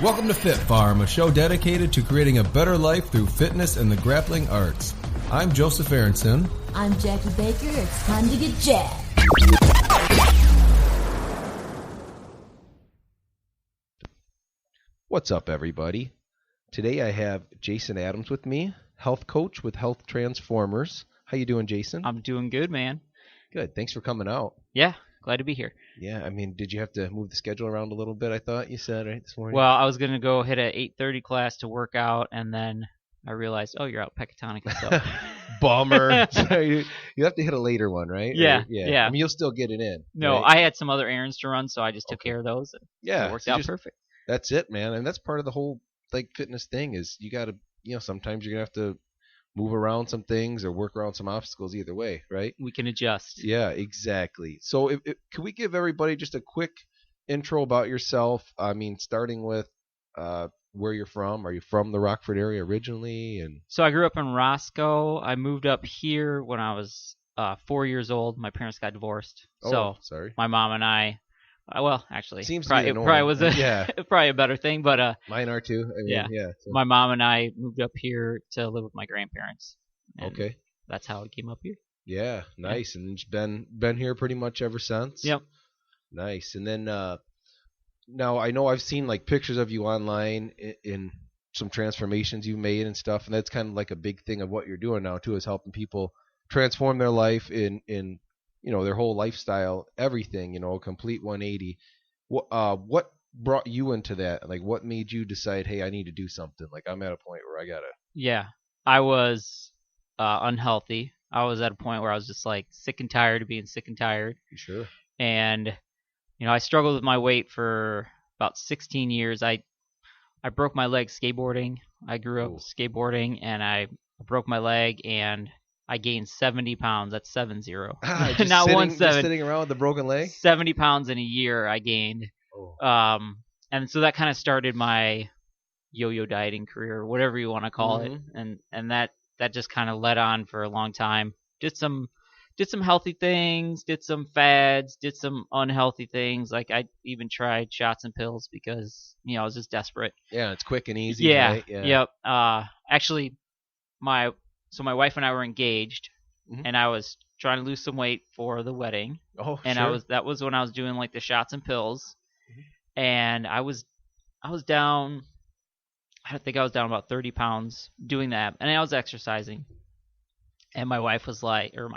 Welcome to FitFarm, a show dedicated to creating a better life through fitness and the grappling arts. I'm Joseph Aronson. I'm Jackie Baker. It's time to get jacked. What's up, everybody? Today I have Jason Adams with me, health coach with Health Transformers. How you doing, Jason? I'm doing good, man. Good. Thanks for coming out. Yeah, glad to be here. Yeah, I mean, did you have to move the schedule around a little bit, I thought you said, right, this morning? Well, I was going to go hit a 8:30 class to work out, and then I realized, oh, you're out Pecatonic and stuff. Bummer. So you have to hit a later one, right? Yeah, Or, yeah. I mean, you'll still get it in. No, right? I had some other errands to run, so I just took care of those. And Yeah. it worked so out perfect. That's it, man. And that's part of the whole fitness thing is you got to, sometimes you're going to have to move around some things or work around some obstacles either way, right? We can adjust. Yeah, exactly. So can we give everybody just a quick intro about yourself? I mean, starting with where you're from. Are you from the Rockford area originally? And So I grew up in Roscoe. I moved up here when I was 4 years old. My parents got divorced. So sorry. my mom and I, well, actually, Seems to probably, be it the norm. probably was Yeah. probably a better thing, but Mine are too. I mean, yeah. So. my mom and I moved up here to live with my grandparents. And Okay. That's how I came up here. Yeah, nice. And it's been here pretty much ever since. Yep. Nice. And then now I know I've seen pictures of you online in some transformations you've made and stuff, and that's kind of like a big thing of what you're doing now too, is helping people transform their life in their whole lifestyle, everything, a complete 180. What brought you into that? Like, what made you decide, hey, I need to do something? Like, I'm at a point where I gotta. Yeah, I was unhealthy. I was at a point where I was just sick and tired of being sick and tired. Sure. And I struggled with my weight for about 16 years. I broke my leg skateboarding. I grew up skateboarding, and I broke my leg, and I gained 70 pounds. That's 70. Not 17. Just sitting around with a broken leg? 70 pounds in a year I gained. Oh. And so that kind of started my yo-yo dieting career, or whatever you want to call it. And that just kind of led on for a long time. Did some healthy things, did some fads, did some unhealthy things. Like I even tried shots and pills because, I was just desperate. Yeah, it's quick and easy. Yeah. Right? Yeah. Yep. Actually, my wife and I were engaged, and I was trying to lose some weight for the wedding. Oh, and sure. that was when I was doing the shots and pills, and I was down. I think I was down about 30 pounds doing that, and I was exercising. And my wife was like, or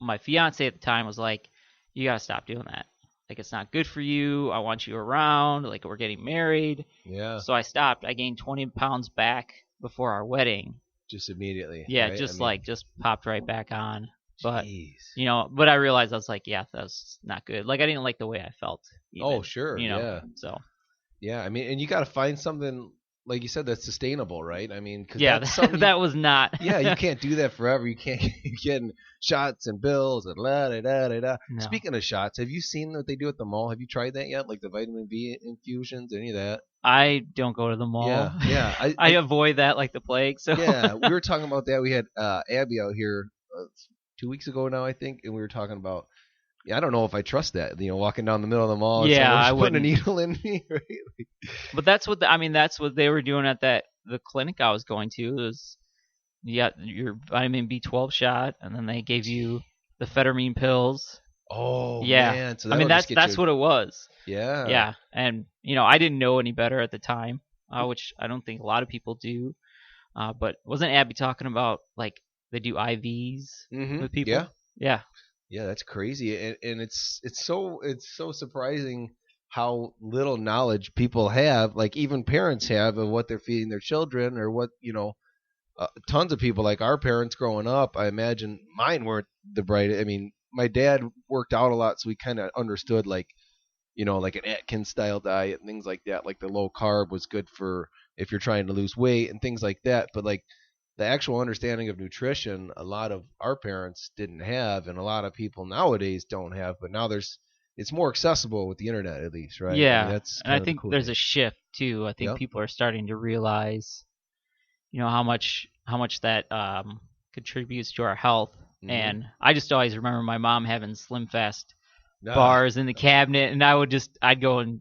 my fiance at the time was like, "You gotta stop doing that. It's not good for you. I want you around. We're getting married." Yeah. So I stopped. I gained 20 pounds back before our wedding. Just immediately. Yeah, right? just popped right back on. But jeez. But I realized I was like, yeah, that's not good. I didn't like the way I felt. Even, oh, sure. Yeah. So. Yeah, I mean, and you got to find something, like you said, that's sustainable, right? I mean, cause yeah, that was not. Yeah, you can't do that forever. You can't keep getting shots and pills and la-da-da-da-da. No. Speaking of shots, have you seen what they do at the mall? Have you tried that yet? Like the vitamin B infusions, any of that? I don't go to the mall. Yeah. I avoid that like the plague. So. Yeah, we were talking about that. We had Abby out here 2 weeks ago now, I think, and we were talking about. Yeah, I don't know if I trust that. Walking down the middle of the mall. And I putting a needle in me. Right? But that's what that's what they were doing at the clinic I was going to. Is you got your vitamin B12 shot, and then they gave you the phetamine pills. Oh yeah. Man. So that's what it was. Yeah. Yeah, and I didn't know any better at the time, which I don't think a lot of people do. But wasn't Abby talking about they do IVs with people? Yeah. Yeah. Yeah, that's crazy, and it's so surprising how little knowledge people have, even parents have, of what they're feeding their children, or what tons of people, like our parents growing up. I imagine mine weren't the brightest. I mean, my dad worked out a lot, so we kind of understood an Atkins style diet and things like that. Like the low carb was good for if you're trying to lose weight and things like that. But the actual understanding of nutrition, a lot of our parents didn't have, and a lot of people nowadays don't have. But now it's more accessible with the internet, at least, right? Yeah, and I think there's a shift too. I think Yep. people are starting to realize, how much that contributes to our health. Mm-hmm. And I just always remember my mom having Slimfast bars in the cabinet, and I'd go and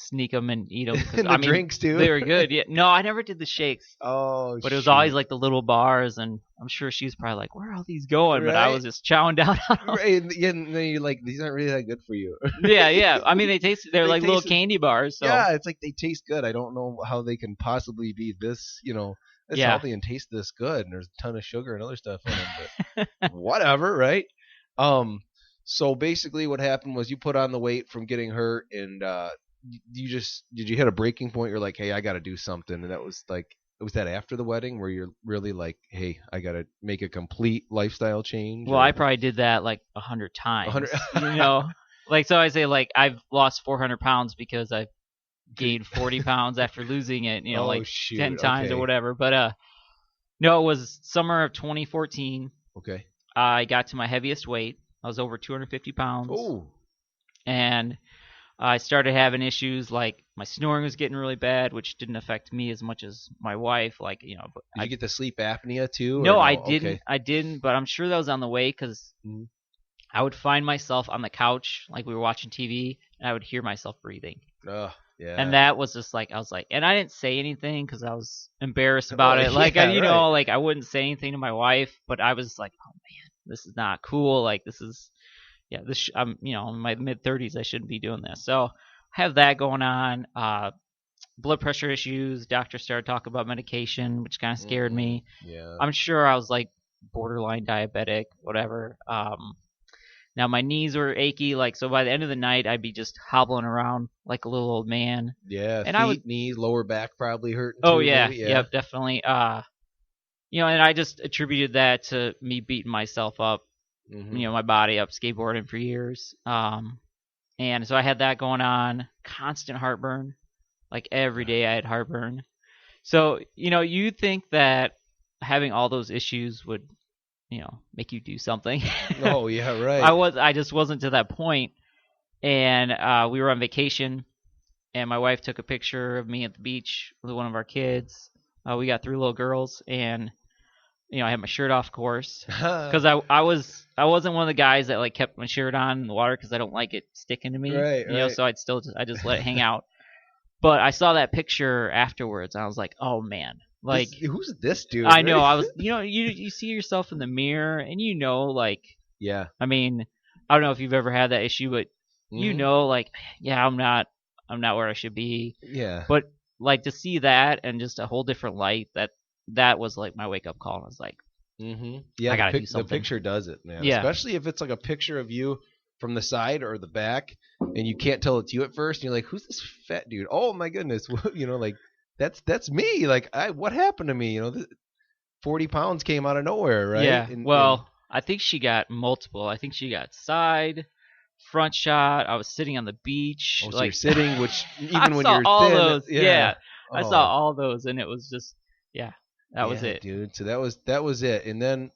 sneak them and eat them. And the drinks too. They were good. Yeah. No, I never did the shakes. Oh, but it was always like the little bars, and I'm sure she was probably like, "Where are all these going?" But I was just chowing down on them. Right, and then you're like, these aren't really that good for you. Yeah. I mean, they're like little candy bars. So. Yeah, it's like they taste good. I don't know how they can possibly be this, it's healthy and taste this good. And there's a ton of sugar and other stuff in them, but whatever, right? So basically, what happened was you put on the weight from getting hurt, and did you hit a breaking point? You're like, hey, I got to do something, and that was like. Was that after the wedding where you're really like, hey, I got to make a complete lifestyle change? Well, I probably did that like 100 times. 100? Like, so I say like I've lost 400 pounds because I've gained 40 pounds after losing it, 10 times or whatever. But no, it was summer of 2014. Okay. I got to my heaviest weight. I was over 250 pounds. Oh. And I started having issues like my snoring was getting really bad, which didn't affect me as much as my wife. Like, Did you get the sleep apnea too? No, I didn't. Okay. I didn't, but I'm sure that was on the way because I would find myself on the couch, like we were watching TV, and I would hear myself breathing. Oh, yeah. And that was just like, I was like, and I didn't say anything because I was embarrassed about it. Like, like I wouldn't say anything to my wife, but I was like, oh man, this is not cool. Like, this is. Yeah, I'm in my mid-30s. I shouldn't be doing this. So I have that going on. Blood pressure issues. Doctor started talking about medication, which kind of scared me. Yeah. I'm sure I was like borderline diabetic, whatever. Now my knees were achy. Like, so by the end of the night, I'd be just hobbling around like a little old man. Yeah. And knees, lower back probably hurting. Oh yeah. Yep, definitely. And I just attributed that to me beating myself up. My body up skateboarding for years. And so I had that going on, constant heartburn. Like every day I had heartburn. So, you think that having all those issues would, make you do something. Oh, yeah, right. I just wasn't to that point. And we were on vacation, and my wife took a picture of me at the beach with one of our kids. We got 3 little girls, and I had my shirt off, of course, because I wasn't one of the guys that like kept my shirt on in the water because I don't like it sticking to me. Right. So I just let it hang out. But I saw that picture afterwards, and I was like, oh man, like who's this dude? I know. I was, you see yourself in the mirror, and like, yeah. I mean, I don't know if you've ever had that issue, but like, yeah, I'm not where I should be. Yeah. But like to see that and just a whole different light, that was like my wake up call. I was like, yeah, I gotta do something. The picture does it, man. Yeah. Especially if it's like a picture of you from the side or the back, and you can't tell it's you at first. And you're like, who's this fat dude? Oh my goodness, like that's me. Like, what happened to me? 40 pounds came out of nowhere, right? Yeah. I think she got multiple. I think she got side, front shot. I was sitting on the beach. Oh, so you're sitting, which even when you're thin, all those. Yeah. I saw all those, and it was just, that was it, dude. So that was it. And then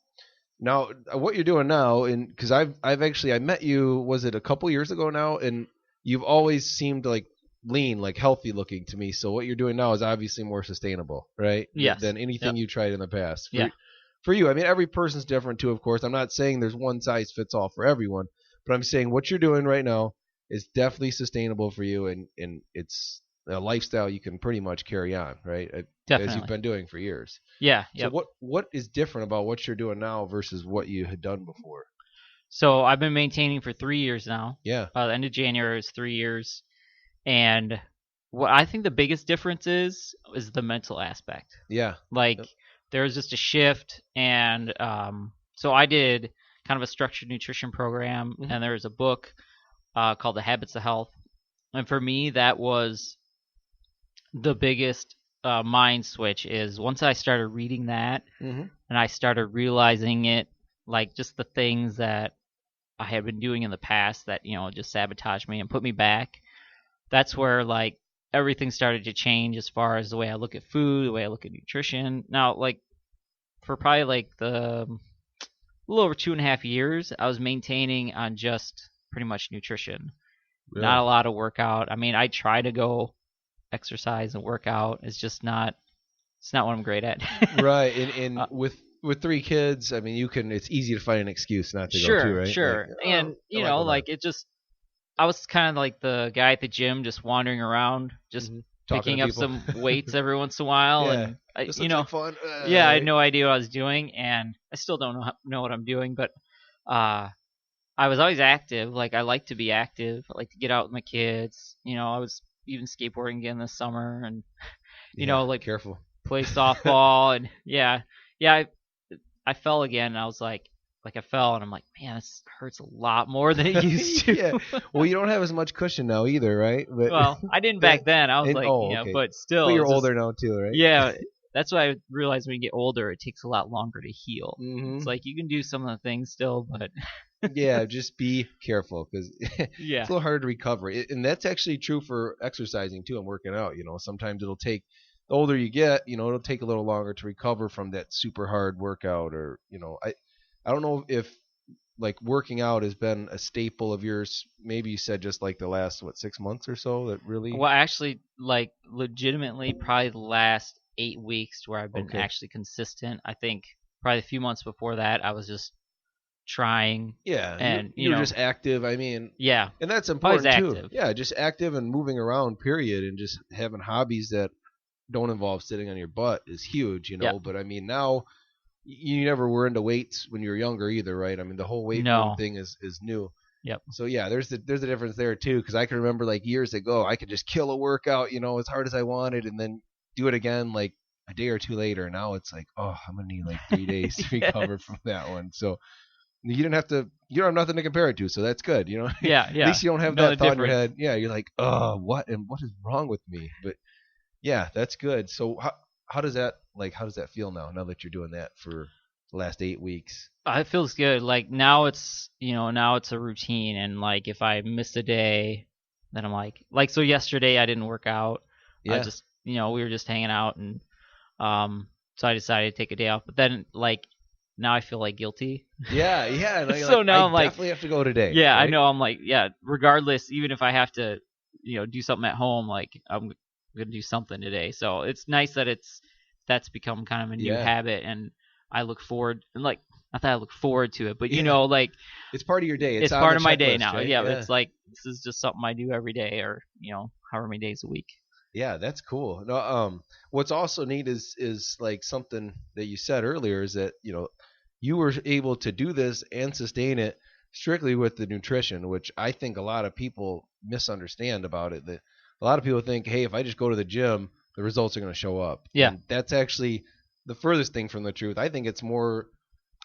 now, what you're doing now, and because I met you, was it a couple years ago now, and you've always seemed like lean, like healthy looking to me. So what you're doing now is obviously more sustainable, right? Yes. Than anything you tried in the past. For you, I mean, every person's different too, of course. I'm not saying there's one size fits all for everyone, but I'm saying what you're doing right now is definitely sustainable for you, and it's a lifestyle you can pretty much carry on, right? Definitely. As you've been doing for years. Yeah. So what is different about what you're doing now versus what you had done before? So I've been maintaining for 3 years now. Yeah. The end of January is 3 years. And what I think the biggest difference is the mental aspect. Yeah. Like there was just a shift. And so I did kind of a structured nutrition program. And there's a book called The Habits of Health. And for me, that was the biggest mind switch is once I started reading that and I started realizing it, like just the things that I had been doing in the past that, just sabotaged me and put me back. That's where like everything started to change as far as the way I look at food, the way I look at nutrition. Now, like for probably like a little over 2.5 years, I was maintaining on just pretty much nutrition. Really? Not a lot of workout. I mean, I try to go exercise and work out. It's not what I'm great at. Right. And with 3 kids, I mean, it's easy to find an excuse not to go to, right? Sure. And, it just, I was kind of like the guy at the gym, just wandering around, just Talking picking to up people. some weights every once in a while, Yeah. and This you looks know, like fun. yeah, I Right? had no idea what I was doing, and I still don't know what I'm doing, but I was always active. Like I like to be active. I like to get out with my kids. I was even skateboarding again this summer, and like careful. play softball, and yeah, I fell again, and I was like I fell, and I'm like, man, this hurts a lot more than it used to. Yeah. Well, you don't have as much cushion now either, right? But Well, I didn't back then. I was like, okay. but still, But you're it's just- older now too, right? Yeah, that's what I realized when you get older. It takes a lot longer to heal. Mhm. It's like you can do some of the things still, but Yeah, just be careful because yeah, it's a little hard to recover. And that's actually true for exercising too and working out. Sometimes it'll take, the older you get, it'll take a little longer to recover from that super hard workout. Or I don't know if like working out has been a staple of yours. Maybe you said just like the last 6 months or so that really. well, actually, like legitimately, probably the last 8 weeks where I've been Okay. actually consistent. I think probably a few months before that, I was just trying. Yeah, and you're just active. I mean, yeah, and that's always important too. active. Yeah, just active and moving around. Period, and just having hobbies that don't involve sitting on your butt is huge. Yep. But I mean, now you never were into weights when you were younger either, right? I mean, the whole weight No. room thing is new. Yep. So yeah, there's a difference there too, because I can remember like years ago, I could just kill a workout, as hard as I wanted, and then do it again like a day or two later. Now it's like, oh, I'm gonna need like 3 days to recover from that one. So you don't have nothing to compare it to, so that's good. Yeah, At least you don't have Know that the thought in your difference. head. Yeah, you're like, oh, what is wrong with me? But yeah, that's good. So how does that feel now that you're doing that for the last 8 weeks? It feels good. Like now it's a routine, and like if I miss a day, then I'm like so yesterday I didn't work out. Yeah. I just we were just hanging out, and so I decided to take a day off. But then like now I feel like guilty. Yeah. And you're So like, now I I'm like, definitely have to go today. Yeah, right? I know. I'm like, yeah. Regardless, even if I have to do something at home, like I'm gonna do something today. So it's nice that that's become kind of a new Yeah. habit, and I look forward, and like not that I look forward to it, but Yeah. like It's part of your day. it's on part the of my day checklist, now. right? Yeah, it's like this is just something I do every day, or however many days a week. Yeah, that's cool. No, what's also neat is like something that you said earlier is that you were able to do this and sustain it strictly with the nutrition, which I think a lot of people misunderstand about it. That a lot of people think, hey, if I just go to the gym, the results are going to show up. Yeah. And that's actually the furthest thing from the truth. I think it's more.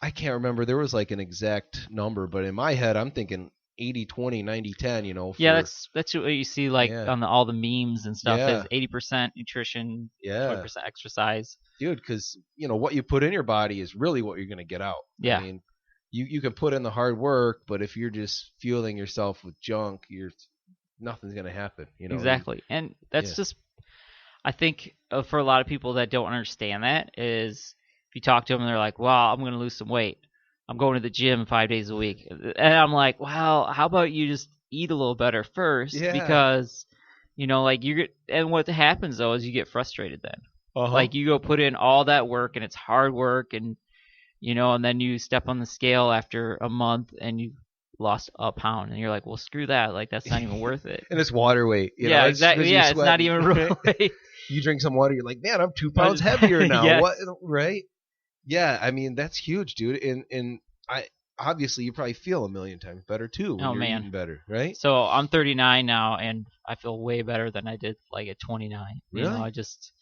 I can't remember. There was like an exact number, but in my head, I'm thinking 80-20, 90-10. Yeah, that's what you see like Yeah. on all the memes and stuff. Yeah. Is 80% nutrition, Yeah. 20% exercise. Dude, because what you put in your body is really what you're going to get out. Yeah. I mean, you can put in the hard work, but if you're just fueling yourself with junk, nothing's going to happen. Exactly, and that's Yeah. just, I think for a lot of people that don't understand that is, if you talk to them and they're like, well, I'm going to lose some weight, I'm going to the gym 5 days a week, and I'm like, well, how about you just eat a little better first? Yeah. Because like and what happens though is you get frustrated then. Uh-huh. Like you go put in all that work, and it's hard work, and and then you step on the scale after a month and you lost a pound, and you're like, well, screw that, like that's not even worth it. And it's water weight. Yeah, it's exactly. 'cause you're Yeah, it's not sweating, even real right? weight. You drink some water, you're like, man, I'm 2 pounds heavier now. Yeah. What? Right? Yeah, I mean that's huge, dude. And I obviously you probably feel a million times better too when Oh, you're man. eating better, right? So I'm 39 now, and I feel way better than I did like at 29. Really? I just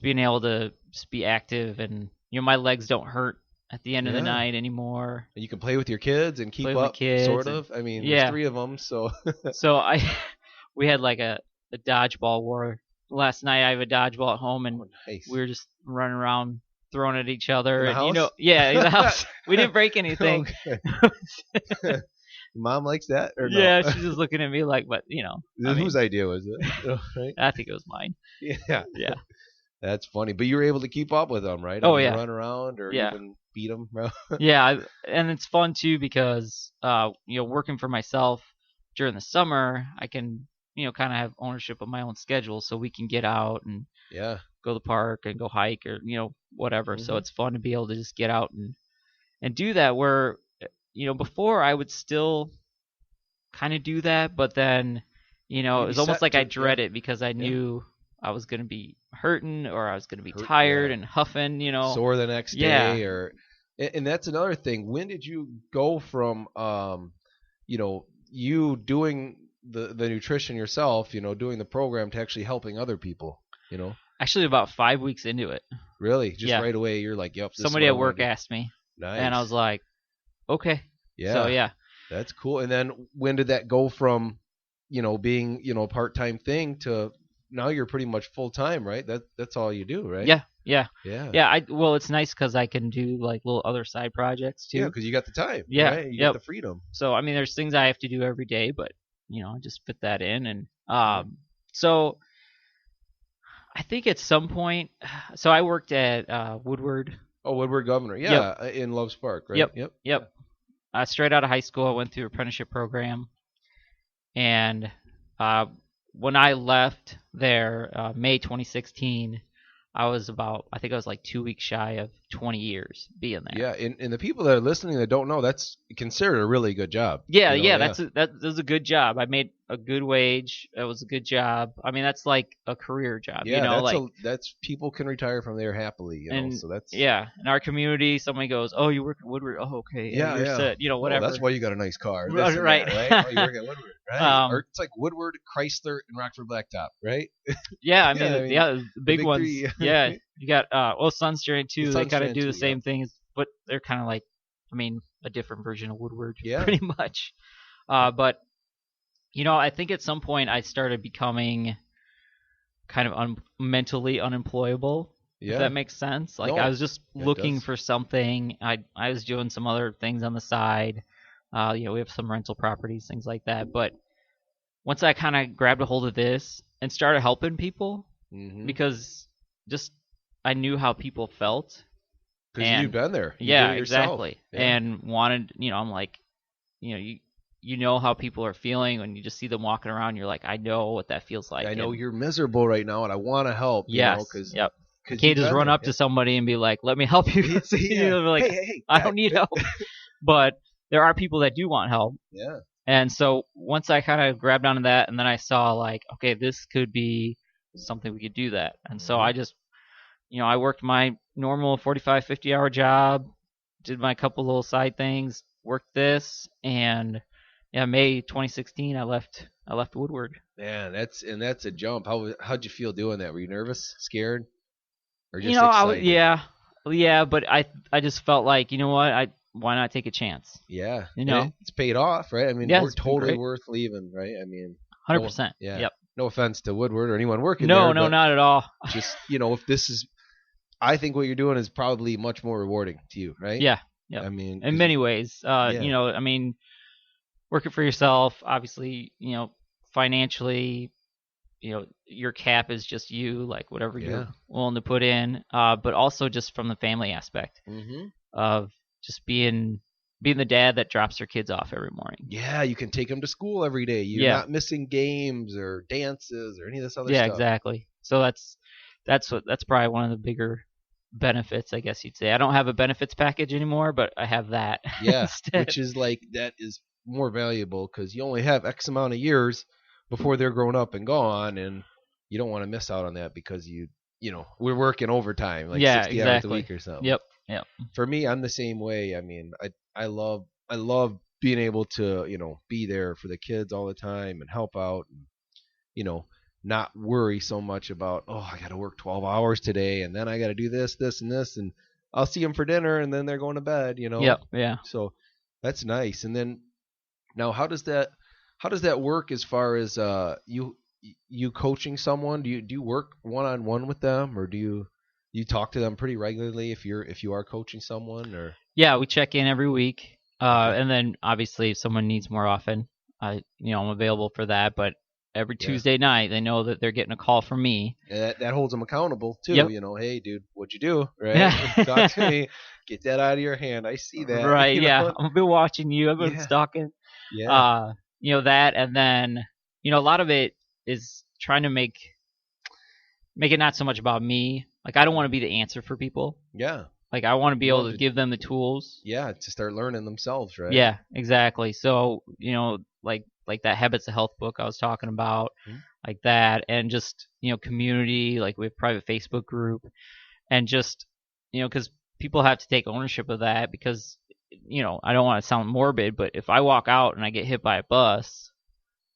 being able to just be active, and my legs don't hurt at the end of the Yeah. night anymore. And you can play with your kids and keep Play with up, the kids sort and- of. I mean, Yeah. there's 3 of them, so So we had like a dodgeball war last night. I have a dodgeball at home, and nice. we were just running around throwing at each other. In the and house? yeah, in the house. We didn't break anything. Okay. Mom likes that or no? Yeah, she's just looking at me like, but I mean, Whose idea was it? Right? I think it was mine. Yeah. Yeah. That's funny. But you were able to keep up with them, right? Oh, I mean, yeah. Run around or Yeah. even beat them. Yeah, and it's fun too because working for myself during the summer, I can kind of have ownership of my own schedule, so we can get out and Yeah. go to the park and go hike or whatever. So Mhm. it's fun to be able to just get out and do that. Where before I would still kind of do that, but then, it was almost like I dread it because I knew I was going to be hurting or I was going to be tired and huffing, sore the next day, and that's another thing. When did you go from, you doing the nutrition yourself, doing the program, to actually helping other people, Actually, about 5 weeks into it. Really? Just right away, you're like, yep. Somebody at work asked me. Nice. And I was like, okay. Yeah. So, yeah. That's cool. And then when did that go from, being, a part-time thing to now you're pretty much full-time, right? That's all you do, right? Yeah. Yeah. Well, it's nice because I can do like little other side projects too. Yeah, because you got the time. Yeah. Right? You got the freedom. So, I mean, there's things I have to do every day, but, I just fit that in. And so I think at some point, so I worked at Woodward. Oh, Woodward Governor. Yeah, in Loves Park, right? Yep. Straight out of high school, I went through an apprenticeship program. And when I left there, May 2016, I think I was like 2 weeks shy of 20 years being there. Yeah, and the people that are listening that don't know, that's considered a really good job. Yeah, that was a good job. I made a good wage. It was a good job. I mean, that's like a career job. Yeah, that's people can retire from there happily. So that's in our community. Somebody goes, "Oh, you work at Woodward? Oh, okay. Yeah, you're set. Whatever." That's why you got a nice car, right? Right? Oh, you work at Woodward, right? Or it's like Woodward, Chrysler, and Rockford Blacktop, right? Yeah, I mean, the big ones. Three. Yeah, you got Sunstrand too. They kind of do the same things, but they're kind of like, a different version of Woodward, pretty much. But I think at some point I started becoming kind of mentally unemployable. Yeah. If that makes sense. Like I was just looking for something. I was doing some other things on the side. We have some rental properties, things like that. But once I kind of grabbed a hold of this and started helping people, because just I knew how people felt. Because you've been there. Yeah, exactly. Yeah. And wanted, I'm like, you know how people are feeling when you just see them walking around. You're like, I know what that feels like. I know you're miserable right now, and I want to help. Yes. Yep. You can't just run up to somebody and be like, let me help you. Like, hey, I don't need help. But there are people that do want help. Yeah. And so once I kind of grabbed onto that, and then I saw like, okay, this could be something we could do that. And so I just, I worked my normal 45, 50-hour job, did my couple little side things, worked this, and May 2016, I left Woodward. Man, that's a jump. How'd you feel doing that? Were you nervous, scared, or just excited? Yeah, but I just felt like, what, why not take a chance? Yeah, it's paid off, right? I mean, we're totally worth leaving, right? I mean, 100%. Yeah. Yep. No offense to Woodward or anyone working there. No, not at all. Just if this is, I think what you're doing is probably much more rewarding to you, right? Yeah. I mean, in many ways, working for yourself, obviously, financially, your cap is just you, like whatever you're willing to put in, but also just from the family aspect of just being the dad that drops their kids off every morning. Yeah, you can take them to school every day. You're not missing games or dances or any of this other stuff. Yeah, exactly. So that's probably one of the bigger benefits, I guess you'd say. I don't have a benefits package anymore, but I have that. Yeah, which is like, that is more valuable because you only have X amount of years before they're grown up and gone, and you don't want to miss out on that because we're working overtime, like 60 hours a week or something. Yep. For me, I'm the same way. I mean, I love being able to be there for the kids all the time and help out, and not worry so much about, I got to work 12 hours today, and then I got to do this, and this, and I'll see them for dinner, and then they're going to bed. Yep. Yeah. So that's nice. And then now, how does that work as far as you coaching someone? Do you work one-on-one with them, or do you talk to them pretty regularly if you are coaching someone? Or yeah, we check in every week, and then obviously if someone needs more often, I'm available for that. But every Tuesday night, they know that they're getting a call from me. That holds them accountable too. Yep. Hey, dude, what'd you do? Right? Yeah. Talk to me. Get that out of your hand. I see that. Right. Yeah. I've been watching you. I've been stalking. Yeah. That, and then a lot of it is trying to make it not so much about me. Like, I don't want to be the answer for people. Yeah. Like, I want to be able to give them the tools. Yeah, to start learning themselves, right? Yeah, exactly. So, like like that Habits of Health book I was talking about, like that, and just community. Like we have a private Facebook group, and just because people have to take ownership of that because I don't want to sound morbid, but if I walk out and I get hit by a bus,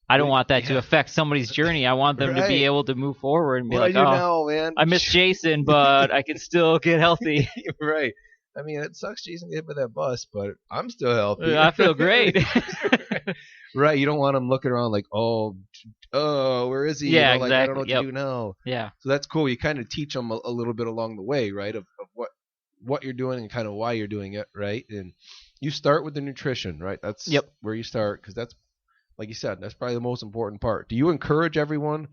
I don't want that to affect somebody's journey. I want them to be able to move forward and be what like, do I do oh, now, man? I miss Jason, but I can still get healthy. Right. I mean, it sucks Jason get hit by that bus, but I'm still healthy. I feel great. Right. You don't want them looking around like, oh, where is he? Yeah, like, exactly. I don't know what to do now. Yeah. So that's cool. You kind of teach them a little bit along the way, right, of what you're doing and kind of why you're doing it, right? And you start with the nutrition, right? That's where you start because that's, like you said, that's probably the most important part. Do you encourage everyone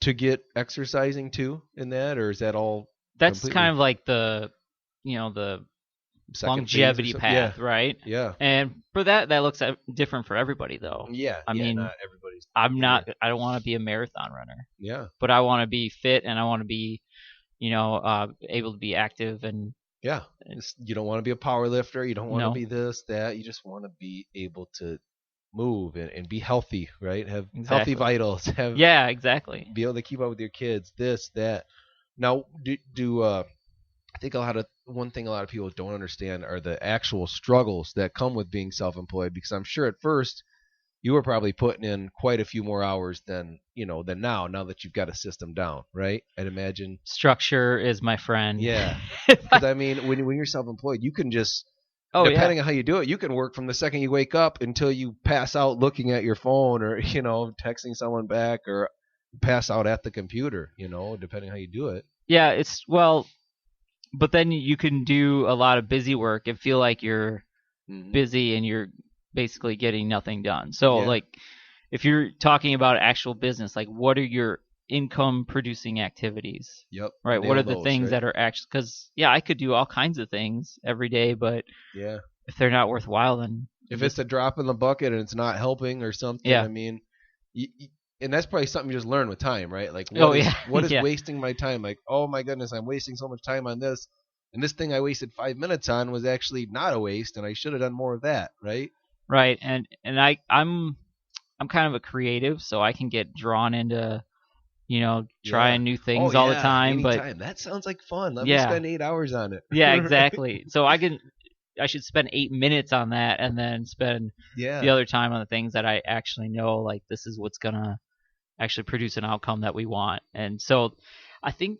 to get exercising too in that, or is that all? That's kind of like the longevity path, right? Yeah. And for that looks different for everybody, though. Yeah. I mean, not everybody's. I don't want to be a marathon runner. Yeah. But I want to be fit and I want to be, able to be active and. Yeah. You don't want to be a power lifter. You don't want to be this, that. You just want to be able to move and be healthy, right? Have healthy vitals. Exactly. Be able to keep up with your kids. This, that. Now, I think one thing a lot of people don't understand are the actual struggles that come with being self-employed. Because I'm sure at first you were probably putting in quite a few more hours than now that you've got a system down, right? I'd imagine structure is my friend. Yeah, because I mean, when you're self-employed, you can just depending on how you do it, you can work from the second you wake up until you pass out looking at your phone or texting someone back or pass out at the computer. Depending on how you do it. Yeah, but then you can do a lot of busy work and feel like you're busy and you're basically getting nothing done. So like if you're talking about actual business, like what are your income producing activities? Yep. Right. What are the things that are actually, because I could do all kinds of things every day, but if they're not worthwhile, then if it's a drop in the bucket and it's not helping or something, I mean, and that's probably something you just learn with time, right? Like, what is wasting my time? Like, oh my goodness, I'm wasting so much time on this. And this thing I wasted 5 minutes on was actually not a waste, and I should have done more of that, right? Right. And I'm kind of a creative, so I can get drawn into, trying new things all the time. Anytime. But that sounds like fun. Let me spend 8 hours on it. Yeah, exactly. So I should spend 8 minutes on that and then spend the other time on the things that I actually know, like this is what's gonna actually produce an outcome that we want. And so I think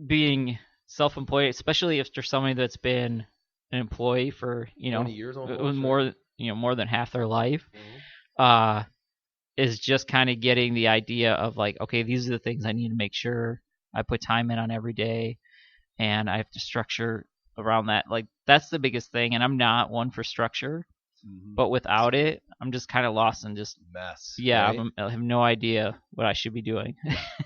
being self-employed, especially if there's somebody that's been an employee for 20 years almost, more than half their life, is just kind of getting the idea of like, okay, these are the things I need to make sure I put time in on every day, and I have to structure around that. Like that's the biggest thing, and I'm not one for structure, but without it, I'm just kind of lost and just mess. Yeah, right? I have no idea what I should be doing.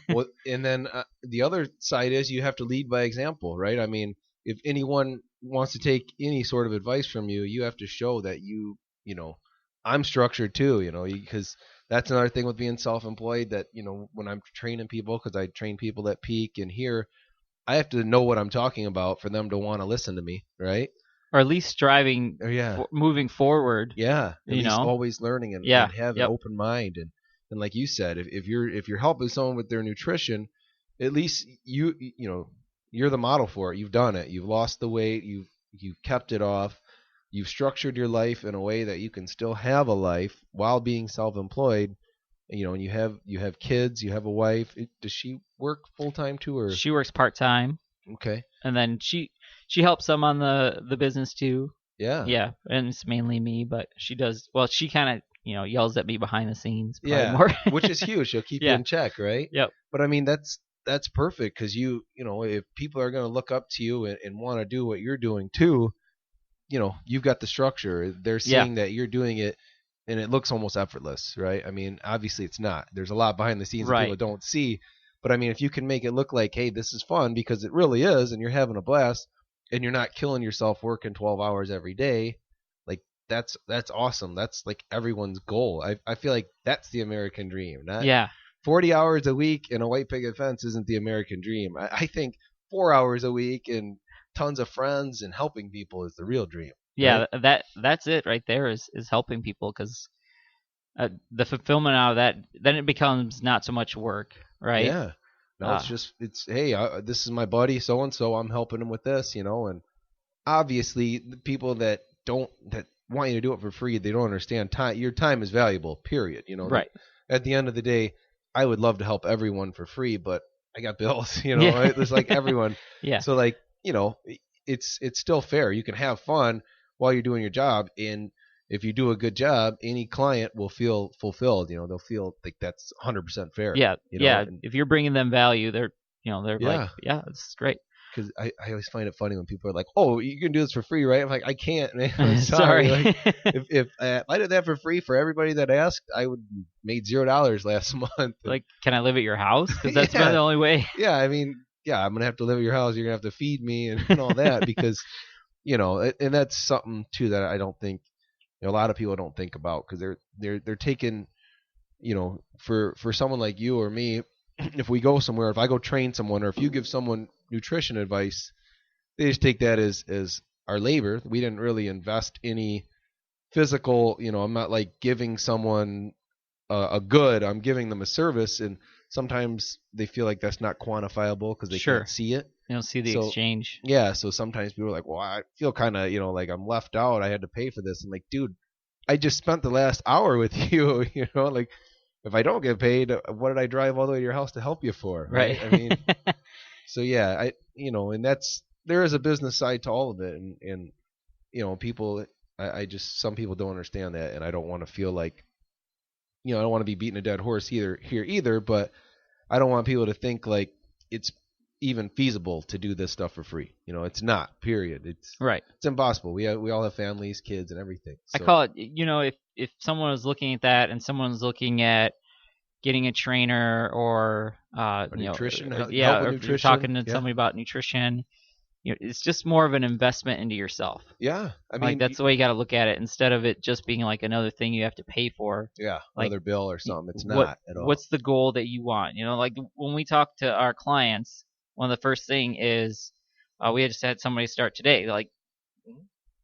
Well, and then the other side is you have to lead by example, right? I mean, if anyone wants to take any sort of advice from you, you have to show that I'm structured too, because that's another thing with being self-employed that, when I'm training people, because I train people at Peak and here, I have to know what I'm talking about for them to want to listen to me, right? Or at least striving, moving forward. Yeah, at least always learning and have an open mind. And like you said, if you're helping someone with their nutrition, at least you're the model for it. You've done it. You've lost the weight. You've kept it off. You've structured your life in a way that you can still have a life while being self-employed. And you have kids. You have a wife. Does she work full time too, or she works part time? Okay. And then she helps some on the business too. Yeah. Yeah, and it's mainly me, but she does. Well, she kind of yells at me behind the scenes. Yeah. More. Which is huge. She'll keep you in check, right? Yep. But I mean that's perfect because if people are going to look up to you and want to do what you're doing too, you've got the structure. They're seeing that you're doing it. And it looks almost effortless, right? I mean, obviously it's not. There's a lot behind the scenes that people don't see. But I mean, if you can make it look like, hey, this is fun because it really is, and you're having a blast, and you're not killing yourself working 12 hours every day, like that's awesome. That's like everyone's goal. I feel like that's the American dream. Not 40 hours a week in a white picket fence isn't the American dream. I think 4 hours a week and tons of friends and helping people is the real dream. Yeah, right? That's it right there is helping people because the fulfillment out of that, then it becomes not so much work, right? Yeah. No, it's hey, this is my buddy so and so. I'm helping him with this, and obviously the people that want you to do it for free, they don't understand time. Your time is valuable. Period. Right. At the end of the day, I would love to help everyone for free, but I got bills. Yeah. It's like everyone. Yeah. So like it's still fair. You can have fun while you're doing your job, and if you do a good job, any client will feel fulfilled. They'll feel like that's 100% fair. Yeah. Yeah. And if you're bringing them value, they're like, yeah, it's great. because I always find it funny when people are like, "Oh, you can do this for free, right?" I'm like, "I can't, man. I'm Sorry. Like, if I did that for free for everybody that asked, I would made $0 last month. Like, can I live at your house? Because that's Yeah. the only way. Yeah, I mean, yeah, I'm gonna have to live at your house. You're gonna have to feed me and all that because, and that's something too that I don't think a lot of people don't think about because they're taking, for someone like you or me, if we go somewhere, if I go train someone, or if you give someone nutrition advice, they just take that as our labor. We didn't really invest any physical. I'm not like giving someone a good. I'm giving them a service, and sometimes they feel like that's not quantifiable because they can't see it. You don't see the exchange. Yeah, so sometimes people are like, well, I feel kind of, like I'm left out. I had to pay for this. I'm like, dude, I just spent the last hour with you, like if I don't get paid, what did I drive all the way to your house to help you for? Right. I mean, so yeah, and there is a business side to all of it. And people, some people don't understand that. And I don't want to feel like, I don't want to be beating a dead horse either, but I don't want people to think like it's even feasible to do this stuff for free. It's not, period. It's impossible. We all have families, kids, and everything. So. I call it, if someone was looking at that and someone's looking at getting a trainer or nutrition, or you're talking to somebody about nutrition, it's just more of an investment into yourself. Yeah, I mean, like that's the way you got to look at it instead of it just being like another thing you have to pay for. Yeah, like, another bill or something. It's not at all. What's the goal that you want? Like when we talk to our clients, one of the first thing is we just had somebody start today. Like,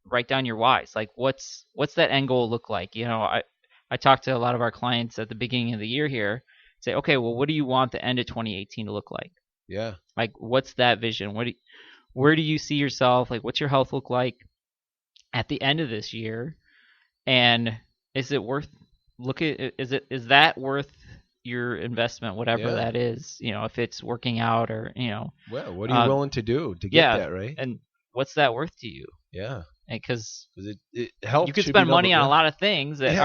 write down your whys. Like, what's that end goal look like? I talk to a lot of our clients at the beginning of the year here. Say, okay, well, what do you want the end of 2018 to look like? Yeah. Like, what's that vision? Where do you see yourself? Like, what's your health look like at the end of this year? And is it worth is that worth your investment, whatever that is? If it's working out or Well, what are you willing to do to get that, right? And what's that worth to you? Yeah. Because it helps. You could spend money on a lot of things that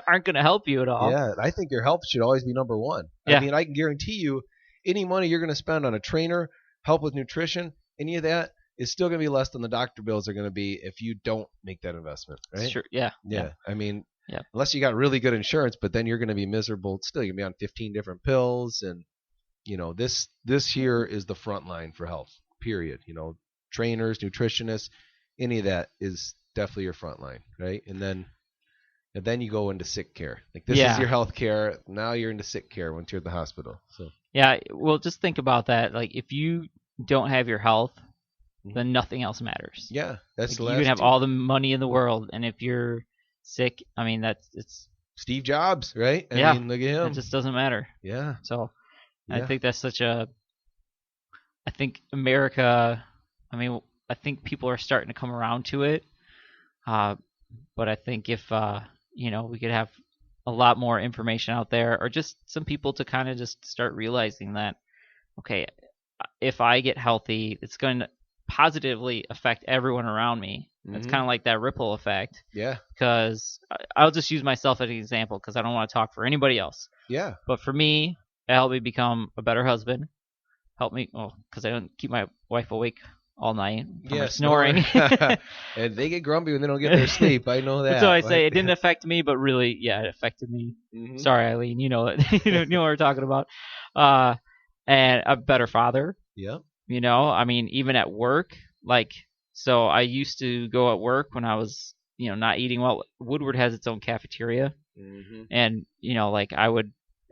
aren't going to help you at all. Yeah, I think your health should always be number one. Yeah. I mean, I can guarantee you, any money you're going to spend on a trainer, help with nutrition, any of that is still going to be less than the doctor bills are going to be if you don't make that investment, right? Sure. Yeah. I mean, unless you got really good insurance, but then you're going to be miserable. Still, you're going to be on 15 different pills, and this here is the front line for health. Period. Trainers, nutritionists. Any of that is definitely your front line, right? And then you go into sick care. Like this is your health care. Now you're into sick care once you're at the hospital. So well, just think about that. Like if you don't have your health, then nothing else matters. Yeah, that's the last. You can have all the money in the world, and if you're sick, I mean it's Steve Jobs, right? I mean, look at him. It just doesn't matter. Yeah. So I think that's I think America. I think people are starting to come around to it, but I think if we could have a lot more information out there, or just some people to kind of just start realizing that, okay, if I get healthy, it's going to positively affect everyone around me. It's kind of like that ripple effect. Yeah. Because I'll just use myself as an example because I don't want to talk for anybody else. Yeah. But for me, it helped me become a better husband. Helped me, because I don't keep my wife awake all night from her snoring. And they get grumpy when they don't get their sleep. I know that. That's what I say. It didn't affect me, but really, it affected me. Mm-hmm. Sorry, Eileen. You know it. You know what we're talking about. And a better father. Yep. Even at work, so I used to go at work when I was, not eating well. Woodward has its own cafeteria. Mm-hmm. And,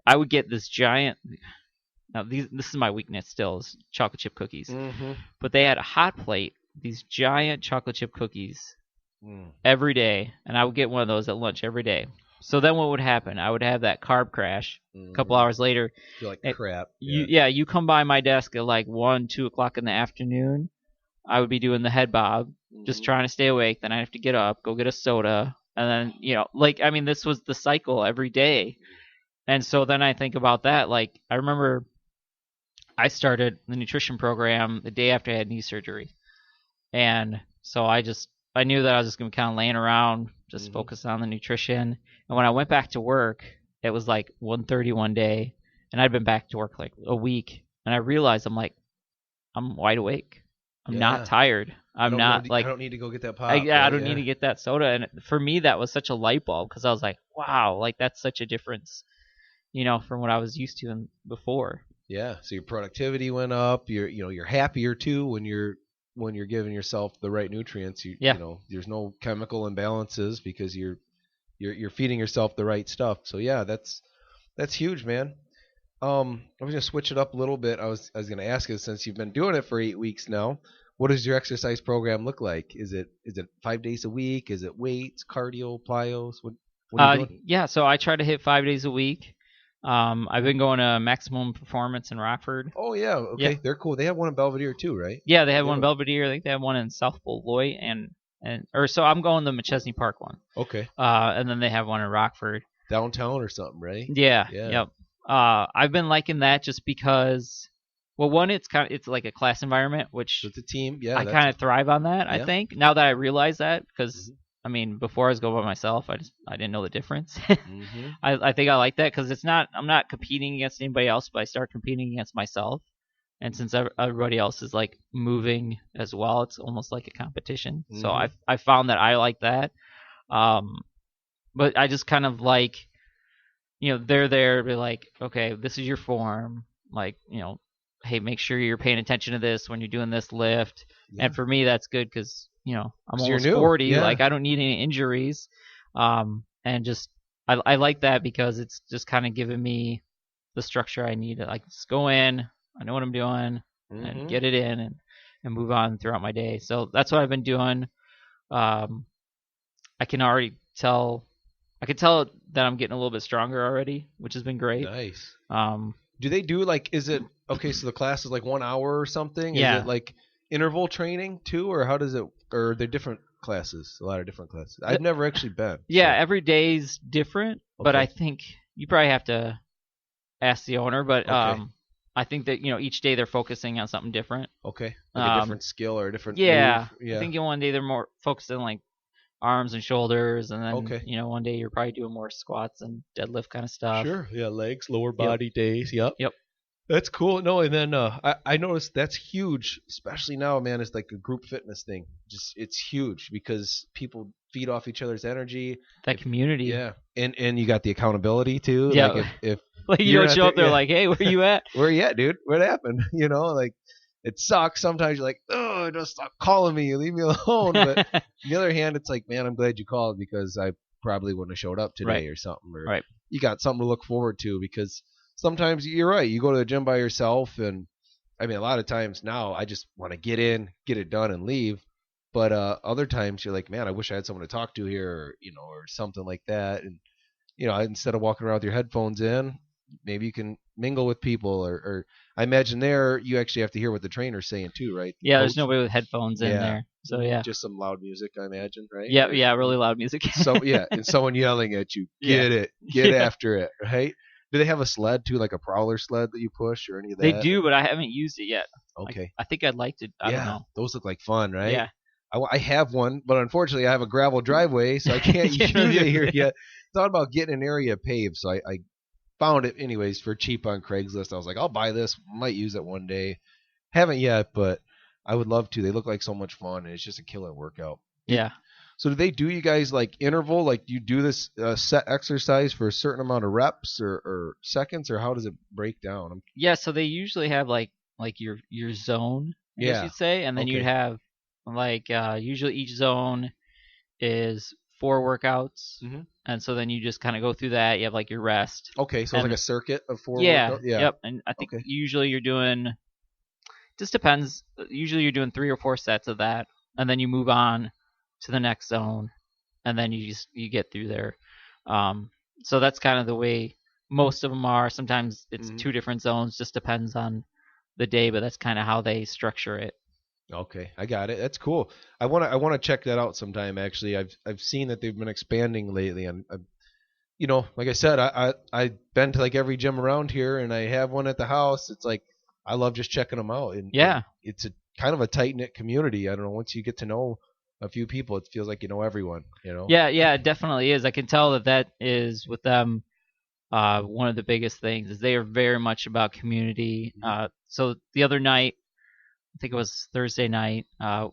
I would get this giant. Now, this is my weakness still, is chocolate chip cookies. Mm-hmm. But they had a hot plate, these giant chocolate chip cookies every day, and I would get one of those at lunch every day. So then what would happen? I would have that carb crash. A couple hours later, Feel like it- crap. you come by my desk at like 1, 2 o'clock in the afternoon. I would be doing the head bob, just trying to stay awake. Then I have to get up, go get a soda, and then this was the cycle every day. And so then I think about that. Like, I remember I started the nutrition program the day after I had knee surgery. And so I knew that I was just going to be kind of laying around, just focus on the nutrition. And when I went back to work, it was like 1:30 one day, and I'd been back to work like a week. And I realized I'm wide awake. I'm not tired. I don't need to go get that pop. I don't need to get that soda. And for me, that was such a light bulb, because I was like, wow, like that's such a difference, from what I was used to before. Yeah. So your productivity went up. You're happier too when you're giving yourself the right nutrients. There's no chemical imbalances because you're feeding yourself the right stuff. So yeah, that's huge, man. I was gonna switch it up a little bit. I was gonna ask you, since you've been doing it for 8 weeks now, what does your exercise program look like? Is it 5 days a week? Is it weights, cardio, plyos? What are you doing? Yeah, so I try to hit 5 days a week. I've been going to Maximum Performance in Rockford. Oh yeah, okay, yeah. They're cool. They have one in Belvedere too, right? Yeah, they have one in Belvedere. I think they have one in South Beloit so I'm going the McChesney Park one. Okay. And then they have one in Rockford. Downtown or something, right? Yeah. Yep. I've been liking that just because, well, one, it's like a class environment, which it's a team. Yeah. I kind of thrive on that. Yeah. I think now that I realize that, because I mean, before I was going by myself, I didn't know the difference. I think I like that because I'm not competing against anybody else, but I start competing against myself. And since everybody else is like moving as well, it's almost like a competition. So I found that I like that. But I just kind of like, they're there to be like, okay, this is your form. Like, hey, make sure you're paying attention to this when you're doing this lift. Yeah. And for me, that's good because, I'm almost 40. Yeah. Like, I don't need any injuries. And just, I like that because it's just kind of giving me the structure I need to, like, just go in. I know what I'm doing and get it in and move on throughout my day. So that's what I've been doing. I can tell that I'm getting a little bit stronger already, which has been great. Nice. Do they do is it, okay, so the class is like 1 hour or something? Yeah. Is it like interval training too, or how does it, or are there different classes, a lot of different classes? I've never actually been. Yeah, so. Every day's different, but I think you probably have to ask the owner, but I think that, each day they're focusing on something different. Okay. Like a different skill or a different move. Yeah. I think one day they're more focused on like arms and shoulders, and then one day you're probably doing more squats and deadlift kind of stuff. Sure. Yeah, legs, lower body days. Yep. That's cool. No, and then I noticed that's huge, especially now, man. It's like a group fitness thing. It's huge because people feed off each other's energy. That community. Yeah, and you got the accountability too. Yeah. Like if like you don't show up there like, hey, where you at? Where you at, dude? What happened? Like it sucks. Sometimes you're like, oh, just stop calling me. You leave me alone. But on the other hand, it's like, man, I'm glad you called because I probably wouldn't have showed up today or something. Or you got something to look forward to because sometimes you're right. You go to the gym by yourself, and I mean, a lot of times now I just want to get in, get it done, and leave. But other times you're like, man, I wish I had someone to talk to here, or something like that. And instead of walking around with your headphones in, maybe you can mingle with people, or I imagine there you actually have to hear what the trainer's saying too, right? Yeah, there's nobody with headphones in there. So yeah, just some loud music, I imagine, right? Yeah, really loud music. So and someone yelling at you, get after it, right? Do they have a sled too, like a prowler sled that you push or any of that? They do, but I haven't used it yet. Okay. I think I'd like to. I don't know. Those look like fun, right? Yeah. I have one, but unfortunately I have a gravel driveway, so I can't use it here yet. Thought about getting an area paved, so I found it anyways for cheap on Craigslist. I was like, I'll buy this. Might use it one day. Haven't yet, but I would love to. They look like so much fun, and it's just a killer workout. Yeah. So do they do you guys like interval? Like you do this set exercise for a certain amount of reps or seconds, or how does it break down? Yeah, so they usually have like your zone, I guess you'd say, and then you'd have like usually each zone is 4 workouts, and so then you just kind of go through that. You have like your rest. Okay, so it's like a circuit of 4 workouts? Yeah. Yep, and I think usually you're doing, just depends, usually you're doing 3 or 4 sets of that, and then you move on to the next zone, and then you get through there. So that's kind of the way most of them are. Sometimes it's 2 different zones, just depends on the day, but that's kind of how they structure it. Okay, I got it. That's cool. I want to check that out sometime. Actually, I've seen that they've been expanding lately, and like I said, I've been to like every gym around here, and I have one at the house. It's like I love just checking them out, and it's a kind of a tight knit community. I don't know. Once you get to know a few people, it feels like you know everyone. Yeah, it definitely is. I can tell that is with them. One of the biggest things is they are very much about community. So the other night, I think it was Thursday night, the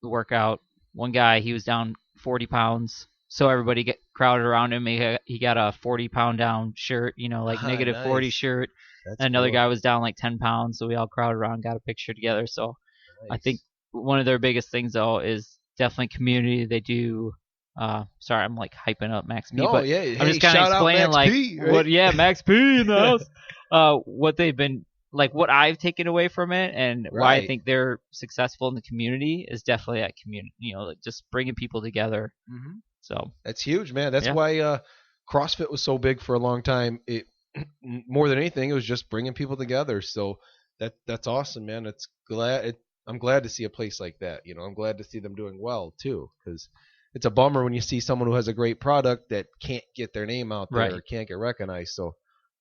workout. One guy, he was down 40 pounds. So everybody get crowded around him. He got a 40-pound down shirt, like negative 40 Nice. shirt. That's And another cool. guy was down like 10 pounds. So we all crowded around, got a picture together. So I Nice. think one of their biggest things, though, is definitely community. They do. Sorry, I'm like hyping up Max P. No, but yeah. I'm just kind of shout out explaining Max like P, right? what. Yeah, Max P in the house. What they've been like, what I've taken away from it, and why I Right. think they're successful in the community is definitely that community. Like just bringing people together. So That's huge, man. That's Yeah. why CrossFit was so big for a long time. It more than anything, it was just bringing people together. So that's awesome, man. I'm glad to see a place like that. I'm glad to see them doing well too, because it's a bummer when you see someone who has a great product that can't get their name out there Right. or can't get recognized. So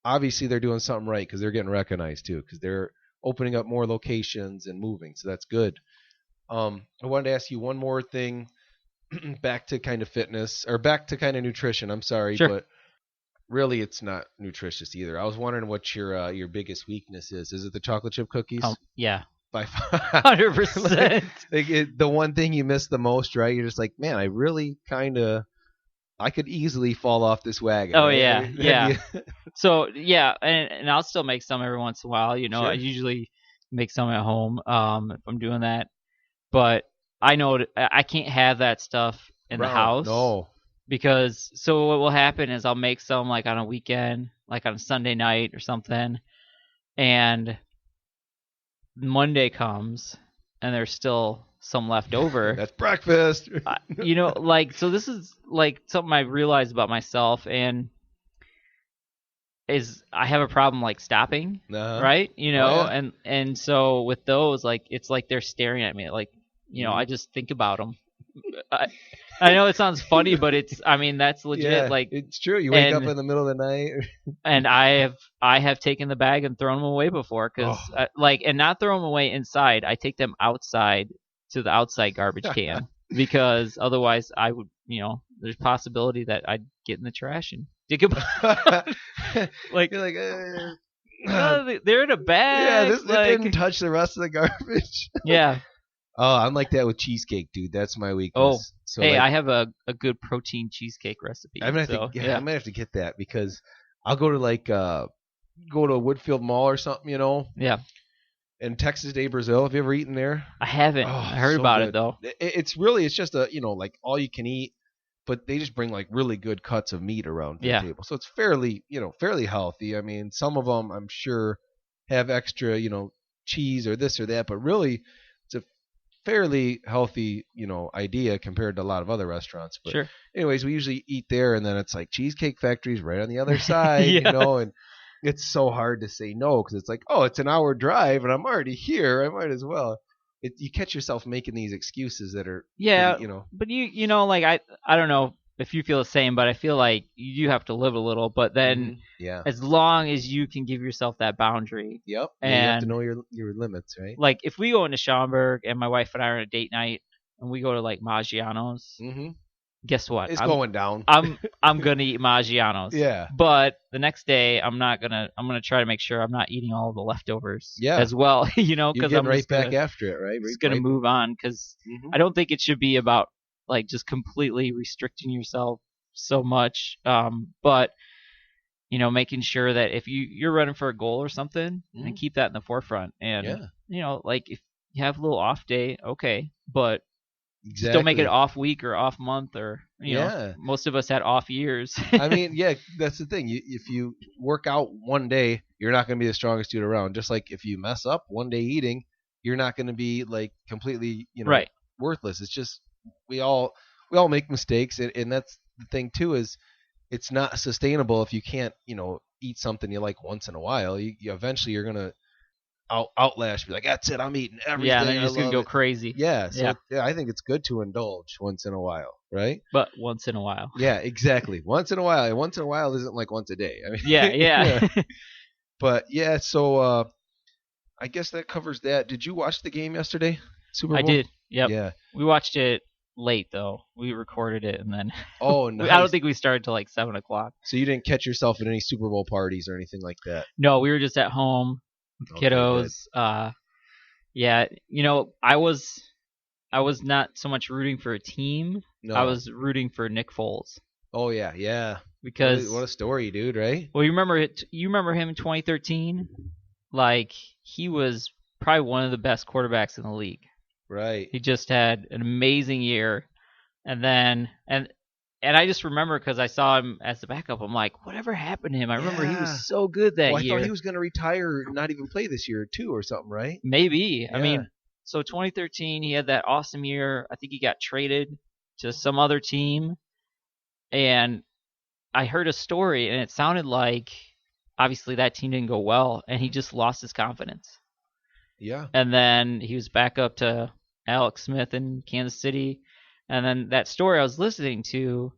obviously they're doing something right because they're getting recognized too, because they're opening up more locations and moving. So that's good. I wanted to ask you one more thing. Back to kind of fitness or back to kind of nutrition. I'm sorry, Sure. but really it's not nutritious either. I was wondering what your biggest weakness is. Is it the chocolate chip cookies? Yeah, By 100%. the one thing you miss the most, right? You're just like, man, I could easily fall off this wagon. Oh, right? yeah, yeah. You- So yeah, and I'll still make some every once in a while. Sure. I usually make some at home if I'm doing that. But I know I can't have that stuff in the house. No. Because so what will happen is I'll make some like on a weekend, like on a Sunday night or something, and Monday comes and there's still some left over. That's breakfast. So this is like something I realized about myself, and is I have a problem like stopping, Uh-huh. right? yeah. And so with those, like it's like they're staring at me, like I just think about them. I know it sounds funny, but that's legit. Yeah, Like it's true. You wake up and- in the middle of the night. and I have taken the bag and thrown them away before, because and not throw them away inside. I take them outside to the outside garbage can because otherwise I would, there's possibility that I'd get in the trash and dig them. Like You're like, they're in a bag. this didn't touch the rest of the garbage. Yeah. Oh, I'm like that with cheesecake, dude. That's my weakness. Oh, so hey, like, I have a good protein cheesecake recipe. I'm gonna I might have to get that because I'll go to go to Woodfield Mall or something, Yeah. in Texas Day Brazil. Have you ever eaten there? I haven't. Oh, I heard so about good. it though. It's just a like all you can eat, but they just bring like really good cuts of meat around the table, so it's fairly healthy. I mean, some of them I'm sure have extra cheese or this or that, but really it's a fairly healthy idea compared to a lot of other restaurants. But Sure. anyways, we usually eat there, and then it's like Cheesecake Factory's right on the other side, Yeah. and it's so hard to say no because it's like, oh, it's an hour drive and I'm already here. I might as well. You catch yourself making these excuses that are pretty, But like I don't know if you feel the same, but I feel like you have to live a little. But then yeah. as long as you can give yourself that boundary. Yep. And you have to know your limits, right? Like if we go into Schaumburg and my wife and I are on a date night and we go to like Maggiano's, guess what? It's going down. I'm gonna eat Maggiano's. Yeah. But the next day I'm gonna try to make sure I'm not eating all the leftovers. Yeah. As well, You're because getting I'm right just back gonna, after it, right? just gonna move on, because I don't think it should be about like just completely restricting yourself so much. But making sure that if you're running for a goal or something, and keep that in the forefront. And like if you have a little off day, okay, but Exactly. don't make it off week or off month, or Yeah. most of us had off years. I mean, yeah, that's the thing. If you work out one day, you're not going to be the strongest dude around. Just like if you mess up one day eating, you're not going to be like completely, Right. worthless. It's just we all make mistakes, and that's the thing too. Is it's not sustainable if you can't, eat something you like once in a while. You eventually you're gonna outlast. Be like, that's it. I'm eating everything. Yeah, and then you're I just gonna love go it. crazy. Yeah. So Yeah. I think it's good to indulge once in a while, right? But once in a while. Yeah, exactly. Once in a while. And once in a while isn't like once a day. I mean, Yeah. But yeah, so I guess that covers that. Did you watch the game yesterday? Super Bowl? I did. Yep. Yeah. We watched it late though. We recorded it and then Oh, nice. I don't think we started till like 7:00. So you didn't catch yourself at any Super Bowl parties or anything like that? No, we were just at home with the Okay, kiddos. Yeah, I was not so much rooting for a team. No. I was rooting for Nick Foles. Oh yeah. Because what a story, dude, right? well, you remember him in 2013? Like he was probably one of the best quarterbacks in the league. Right. He just had an amazing year, and I just remember because I saw him as the backup. I'm like, whatever happened to him? I remember he Yeah. was so good that I year. thought he was going to retire, not even play this year too, or something, right? Maybe. Yeah. I mean, so 2013, he had that awesome year. I think he got traded to some other team, and I heard a story, and it sounded like obviously that team didn't go well, and he just lost his confidence. Yeah. And then he was back up to Alex Smith in Kansas City. And then that story I was listening to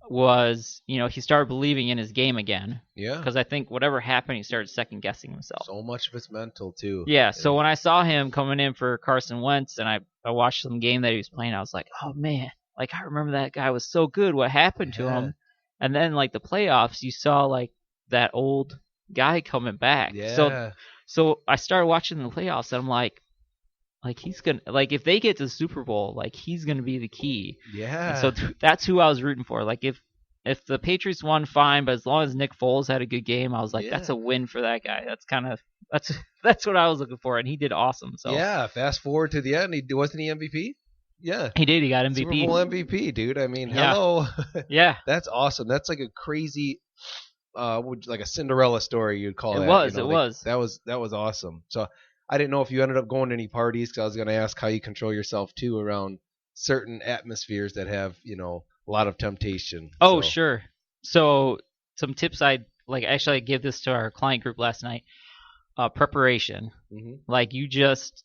was, he started believing in his game again. Yeah. Because I think whatever happened, he started second guessing himself. So much of it's mental too. Yeah. So when I saw him coming in for Carson Wentz and I watched some game that he was playing, I was like, oh man, like I remember that guy was so good. What happened to him? And then like the playoffs, you saw like that old guy coming back. Yeah. So I started watching the playoffs, and I'm like he's gonna, like if they get to the Super Bowl, like he's gonna be the key. Yeah. And so that's who I was rooting for. Like if the Patriots won, fine, but as long as Nick Foles had a good game, I was like, that's a win for that guy. That's what I was looking for, and he did awesome. So yeah. Fast forward to the end, wasn't he MVP? Yeah. he did. He got MVP. Super Bowl MVP, dude. I mean, Yeah. hello. Yeah. That's awesome. That's like a crazy, like a Cinderella story, you'd call It that. was. You know, It was. That was awesome. So I didn't know if you ended up going to any parties, because I was going to ask how you control yourself too around certain atmospheres that have, a lot of temptation. Oh, So, sure. So some tips I gave this to our client group last night. Preparation. mhm. Like you just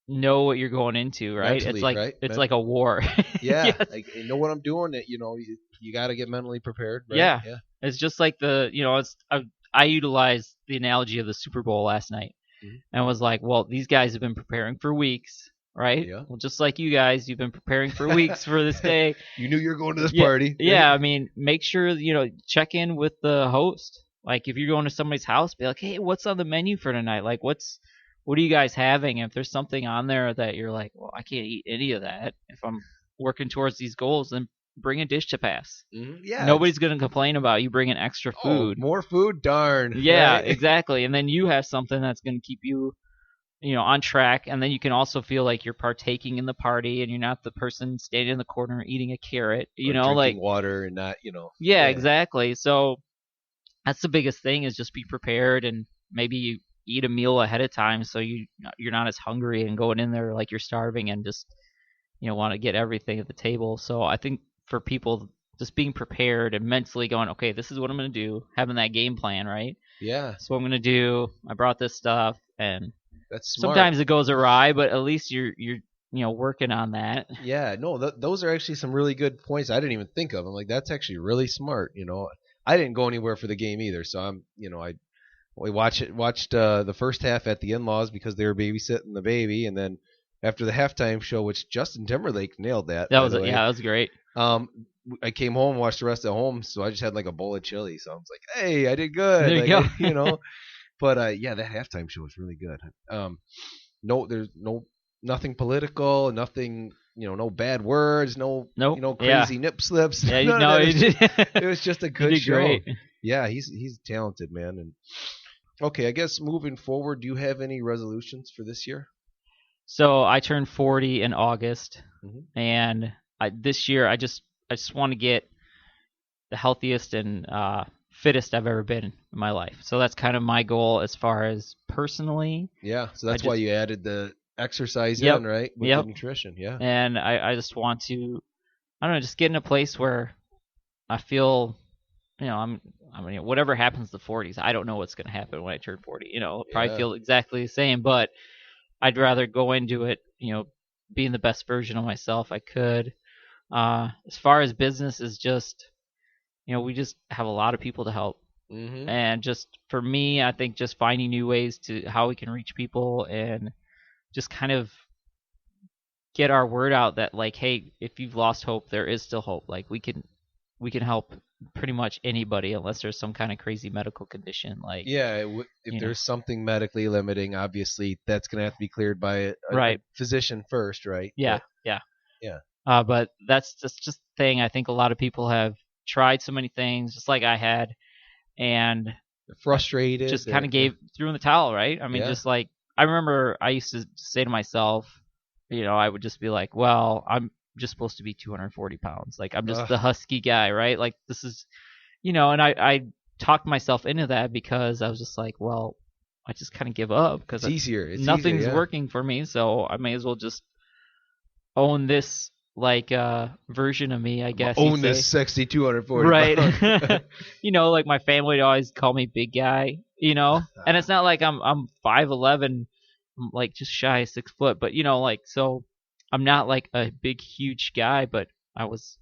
know what you're going into, right? Mentally, it's like right? it's like a war. Yeah. Yes. Like, you know what I'm doing. You got to get mentally prepared. Right? Yeah. Yeah. It's just like I utilized the analogy of the Super Bowl last night, Mhm. and was like, well, these guys have been preparing for weeks, right? Yeah. Well, just like you guys, you've been preparing for weeks for this day. You knew you were going to this Yeah, party. Yeah, I mean, make sure check in with the host. Like if you're going to somebody's house, be like, hey, what's on the menu for tonight? Like what are you guys having? If there's something on there that you're like, well, I can't eat any of that if I'm working towards these goals, then bring a dish to pass. Mhm. Yeah. Nobody's going to complain about you bringing extra food. More food, darn. Yeah, Right? exactly. And then you have something that's going to keep you, on track. And then you can also feel like you're partaking in the party and you're not the person standing in the corner eating a carrot, Or like drinking water and not, Yeah, exactly. So that's the biggest thing, is just be prepared, and maybe you eat a meal ahead of time so you're not as hungry and going in there like you're starving and just want to get everything at the table. So I think for people, just being prepared and mentally going, okay, this is what I'm going to do, having that game plan, right? Yeah. That's what I'm going to do. I brought this stuff, and That's smart. sometimes it goes awry, but at least you're working on that. Yeah, no, those are actually some really good points I didn't even think of. I'm like, that's actually really smart. I didn't go anywhere for the game either, so we watched the first half at the in-laws because they were babysitting the baby, and then after the halftime show, which Justin Timberlake nailed that. That by was the way, that was great. I came home, watched the rest at home, so I just had like a bowl of chili. So I was like, hey, I did good. There you like, go. But yeah, that halftime show was really good. There's nothing political, nothing, no bad words, Nope. crazy nip slips. Yeah, None of that. you did. It was just a good You did show. great. Yeah, he's talented, man. And okay, I guess moving forward, do you have any resolutions for this year? So I turned 40 in August, Mhm. and this year I just want to get the healthiest and fittest I've ever been in my life. So that's kind of my goal as far as personally. Yeah, so that's why you added the exercise Yep. in, right? With Yep. the nutrition, yeah. And I just want to, I don't know, just get in a place where I feel, I mean, whatever happens to the 40s, I don't know what's going to happen when I turn 40. I'll probably Yeah. feel exactly the same, but I'd rather go into it, being the best version of myself I could. As far as business is just, we just have a lot of people to help. Mm-hmm. And just for me, I think just finding new ways to how we can reach people and just kind of get our word out that, like, hey, if you've lost hope, there is still hope. Like, we can help pretty much anybody unless there's some kind of crazy medical condition. Like, Yeah, if there's something medically limiting, obviously that's going to have to be cleared by a right. physician first, right? Yeah, yeah. But that's just the thing. I think a lot of people have tried so many things, just like I had, and frustrated, just kind of threw in the towel, right? I mean, just like I remember I used to say to myself, I would just be like, well, I'm just supposed to be 240 pounds. Like, I'm just the husky guy, right? Like, this is, and I talked myself into that because I was just like, well, I just kind of give up because it's easier. Nothing's working for me, so I may as well just own this version of me, I guess. Own this sexy 240 right. pounds. Like my family would always call me big guy, and it's not like I'm 5'11", I'm like just shy of 6 foot, but so I'm not like a big huge guy, but I was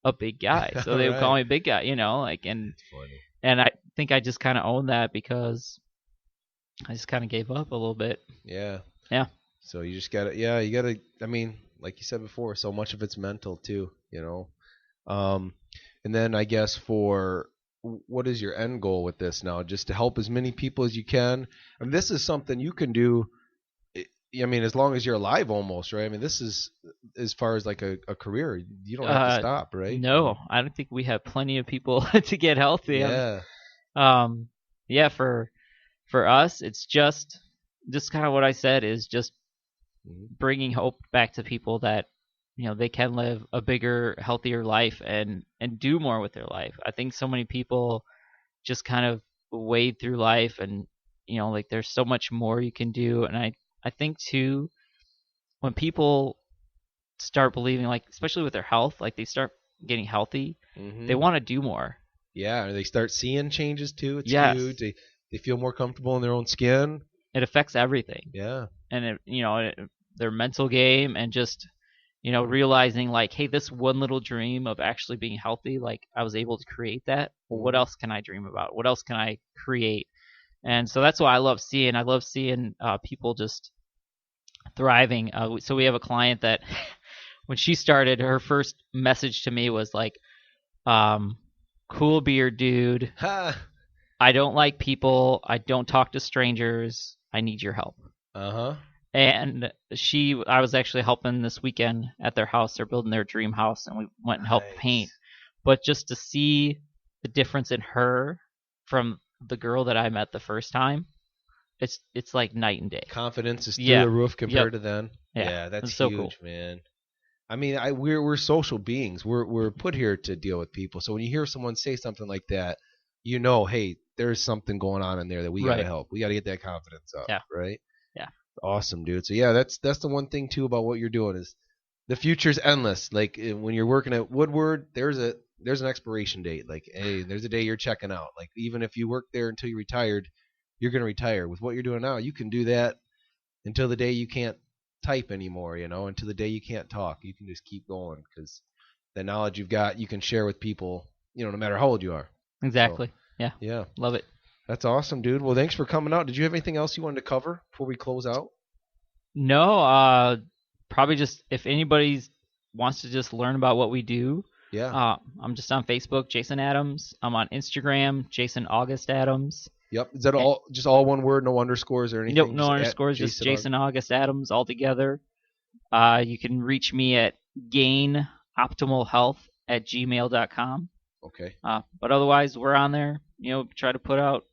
a big guy, so they would call me big guy, and I think I just kind of owned that because I just kind of gave up a little bit. Yeah. So you just gotta, you gotta. I mean, like you said before, so much of it's mental too, And then I guess what is your end goal with this now? Just to help as many people as you can. I mean, this is something you can do. I mean, as long as you're alive, almost, right? I mean, this is as far as like a career. You don't have to stop, right? No, I don't think we have plenty of people to get healthy. Yeah. For us, it's just kind of what I said is just bringing hope back to people that they can live a bigger, healthier life and do more with their life. I think so many people just kind of wade through life and like there's so much more you can do. And I think too, when people start believing, like especially with their health, like they start getting healthy, they want to do more. Yeah, they start seeing changes too. It's huge. They feel more comfortable in their own skin. It affects everything. Yeah. And their mental game and just realizing like, hey, this one little dream of actually being healthy, like I was able to create that. Well, what else can I dream about? What else can I create? And so that's what I love seeing. I love seeing people just thriving. So we have a client that when she started, her first message to me was like, cool beard dude. I don't like people. I don't talk to strangers. I need your help. And I was actually helping this weekend at their house. They're building their dream house, and we went and helped paint. But just to see the difference in her from the girl that I met the first time, it's like night and day. Confidence is through the roof compared to then. Yeah, that's so huge, cool. Man. I mean, we're social beings. We're put here to deal with people. So when you hear someone say something like that, hey, there's something going on in there that we gotta help. We gotta get that confidence up. Right? Yeah. Awesome, dude. So that's the one thing too about what you're doing is the future's endless. Like when you're working at Woodward, there's an expiration date. Like, hey, there's a day you're checking out. Like even if you work there until you're retired, you're gonna retire. With what you're doing now, you can do that until the day you can't type anymore. Until the day you can't talk. You can just keep going because the knowledge you've got, you can share with people. No matter how old you are. Exactly. So, yeah. Love it. That's awesome, dude. Well, thanks for coming out. Did you have anything else you wanted to cover before we close out? No, probably just if anybody wants to just learn about what we do. Yeah. I'm just on Facebook, Jason Adams. I'm on Instagram, Jason August Adams. Yep. Is that all one word, no underscores or anything? Nope, no underscores, just Jason August Adams all together. You can reach me at gainoptimalhealth@gmail.com. Okay. But otherwise, we're on there. Try to put out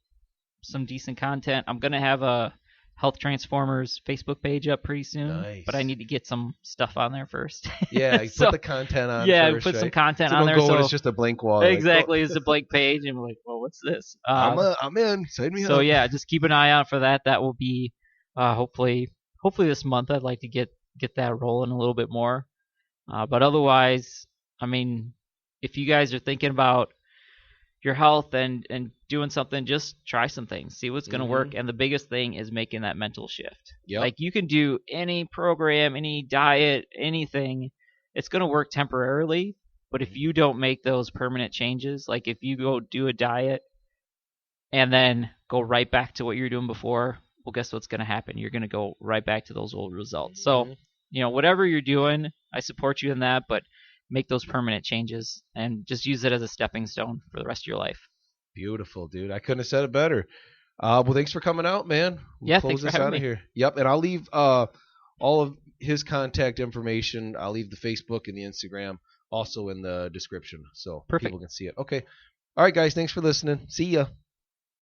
some decent content. I'm gonna have a Health Transformers Facebook page up pretty soon. Nice. But I need to get some stuff on there first. Yeah, put the content on. Yeah, first, put right? some content so on there. So it's just a blank wall. Exactly, it's a blank page, and we're like, well, what's this? I'm in. Sign me up. So yeah, just keep an eye out for that. That will be hopefully this month. I'd like to get that rolling a little bit more. But otherwise, I mean, if you guys are thinking about your health and doing something, just try some things, see what's going to work. And the biggest thing is making that mental shift. Yep. Like, you can do any program, any diet, anything. It's going to work temporarily, but if you don't make those permanent changes, like if you go do a diet and then go right back to what you were doing before, well, guess what's going to happen? You're going to go right back to those old results. So, whatever you're doing, I support you in that, but make those permanent changes and just use it as a stepping stone for the rest of your life. Beautiful, dude. I couldn't have said it better. Well, thanks for coming out, man. Yeah, close thanks for this having out of me. here. Yep, and I'll leave all of his contact information. I'll leave the Facebook and the Instagram also in the description so Perfect. people can see it. Okay. All right, guys. Thanks for listening. See ya.